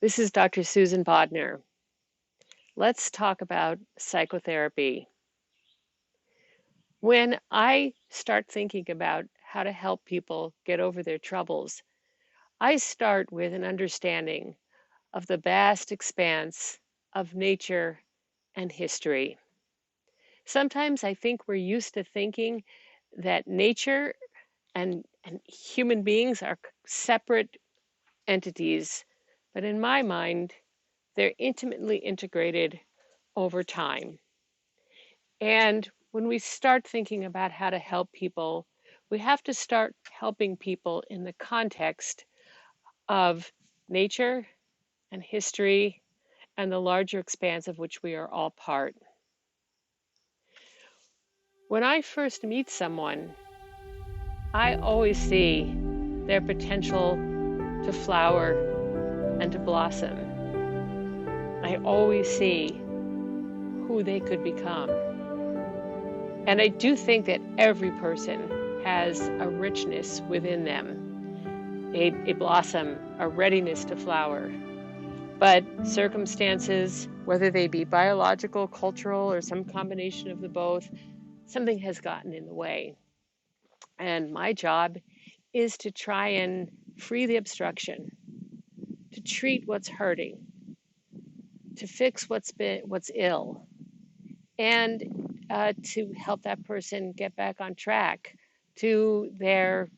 This is Dr. Susan Bodnar. Let's talk about psychotherapy. When I start thinking about how to help people get over their troubles, I start with an understanding of the vast expanse of nature and history. Sometimes I think we're used to thinking that nature and human beings are separate entities, but in my mind, they're intimately integrated over time. And when we start thinking about how to help people, we have to start helping people in the context of nature and history and the larger expanse of which we are all part. When I first meet someone, I always see their potential to flower and to blossom. I always see who they could become. And I do think that every person has a richness within them, a blossom, a readiness to flower. But circumstances, whether they be biological, cultural, or some combination of the both, something has gotten in the way. And my job is to try and free the obstruction, to treat what's hurting, to fix what's ill, and to help that person get back on track to their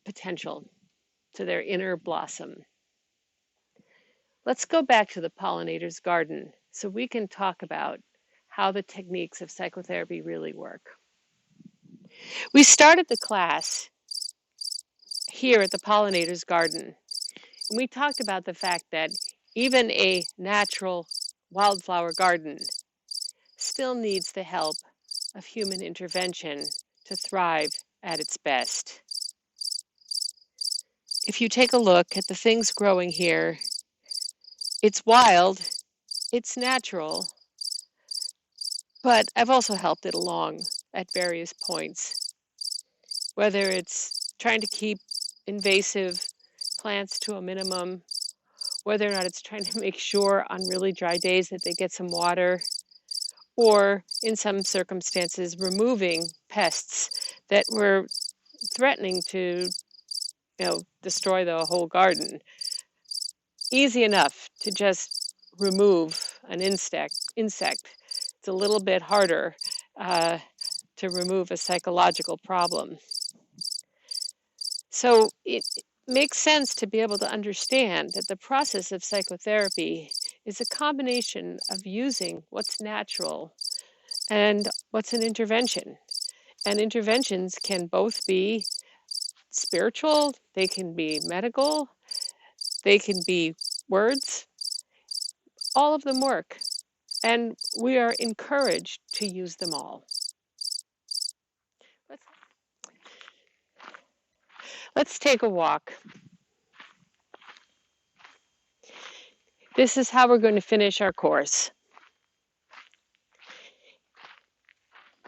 potential, to their inner blossom. Let's go back to the pollinator's garden so we can talk about how the techniques of psychotherapy really work. We started the class here at the pollinator's garden, and we talked about the fact that even a natural wildflower garden still needs the help of human intervention to thrive at its best. If you take a look at the things growing here, it's wild, it's natural, but I've also helped it along at various points, whether it's trying to keep invasive plants to a minimum, whether or not it's trying to make sure on really dry days that they get some water, or in some circumstances, removing pests that were threatening to destroy the whole garden. Easy enough to just remove an insect. It's a little bit harder to remove a psychological problem. So it makes sense to be able to understand that the process of psychotherapy is a combination of using what's natural and what's an intervention. And interventions can both be spiritual, they can be medical, they can be words. All of them work, and we are encouraged to use them all. Let's take a walk. This is how we're going to finish our course.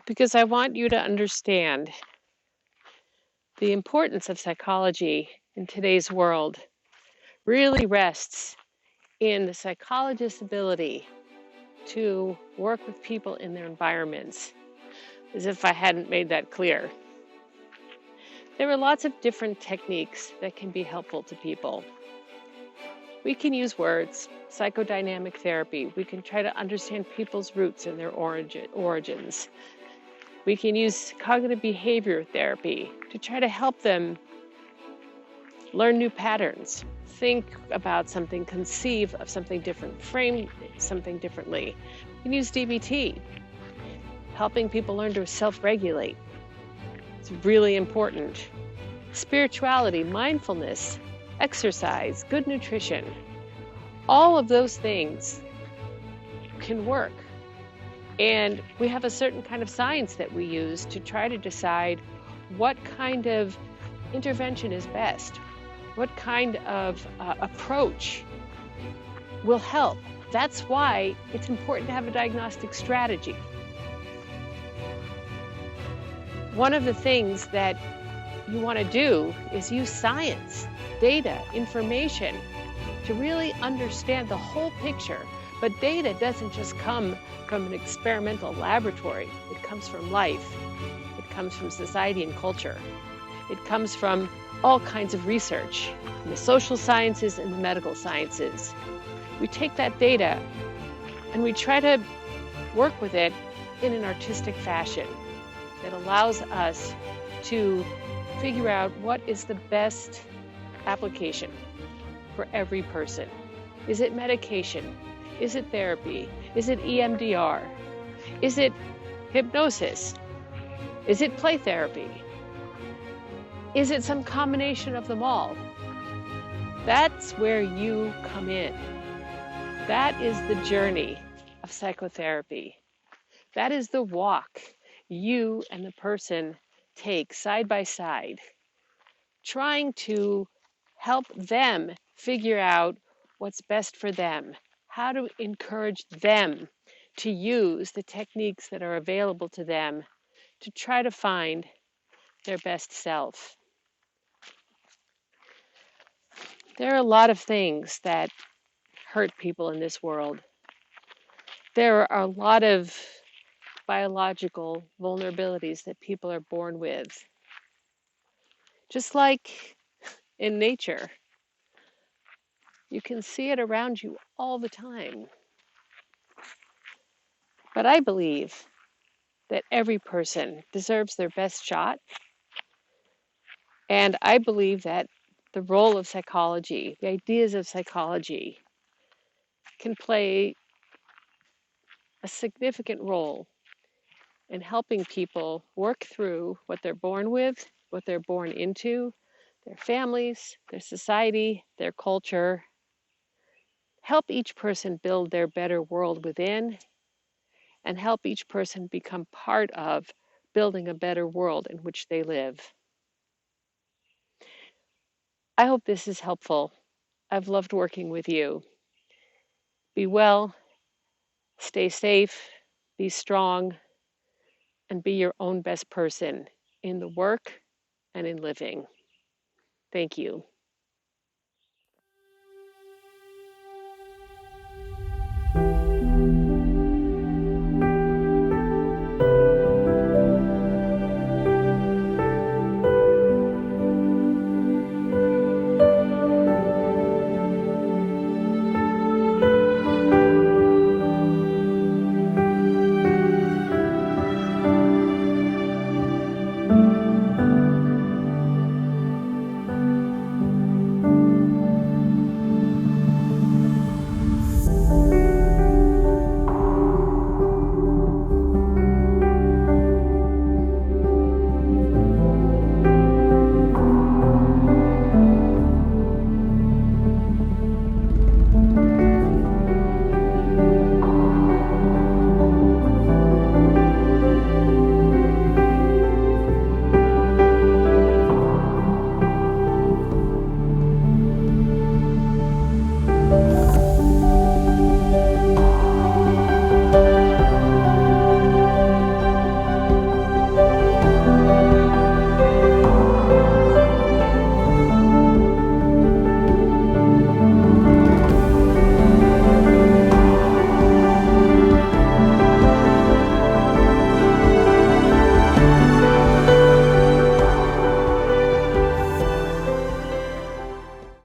Because I want you to understand the importance of psychology in today's world really rests in the psychologist's ability to work with people in their environments, as if I hadn't made that clear. There are lots of different techniques that can be helpful to people. We can use words, psychodynamic therapy. We can try to understand people's roots and their origins. We can use cognitive behavior therapy to try to help them learn new patterns, think about something, conceive of something different, frame something differently. We can use DBT, helping people learn to self-regulate. It's really important. Spirituality, mindfulness, exercise, good nutrition, all of those things can work. And we have a certain kind of science that we use to try to decide what kind of intervention is best, what kind of approach will help. That's why it's important to have a diagnostic strategy. One of the things that you want to do is use science, data, information to really understand the whole picture. But data doesn't just come from an experimental laboratory. It comes from life. It comes from society and culture. It comes from all kinds of research in the social sciences and the medical sciences. We take that data and we try to work with it in an artistic fashion that allows us to figure out what is the best application for every person. Is it medication? Is it therapy? Is it EMDR? Is it hypnosis? Is it play therapy? Is it some combination of them all? That's where you come in. That is the journey of psychotherapy. That is the walk you and the person take side by side, trying to help them figure out what's best for them, how to encourage them to use the techniques that are available to them to try to find their best self. There are a lot of things that hurt people in this world. There are a lot of biological vulnerabilities that people are born with. Just like in nature, you can see it around you all the time. But I believe that every person deserves their best shot. And I believe that the role of psychology, the ideas of psychology, can play a significant role in helping people work through what they're born with, what they're born into, their families, their society, their culture. Help each person build their better world within, and help each person become part of building a better world in which they live. I hope this is helpful. I've loved working with you. Be well, stay safe, be strong, and be your own best person in the work and in living. Thank you.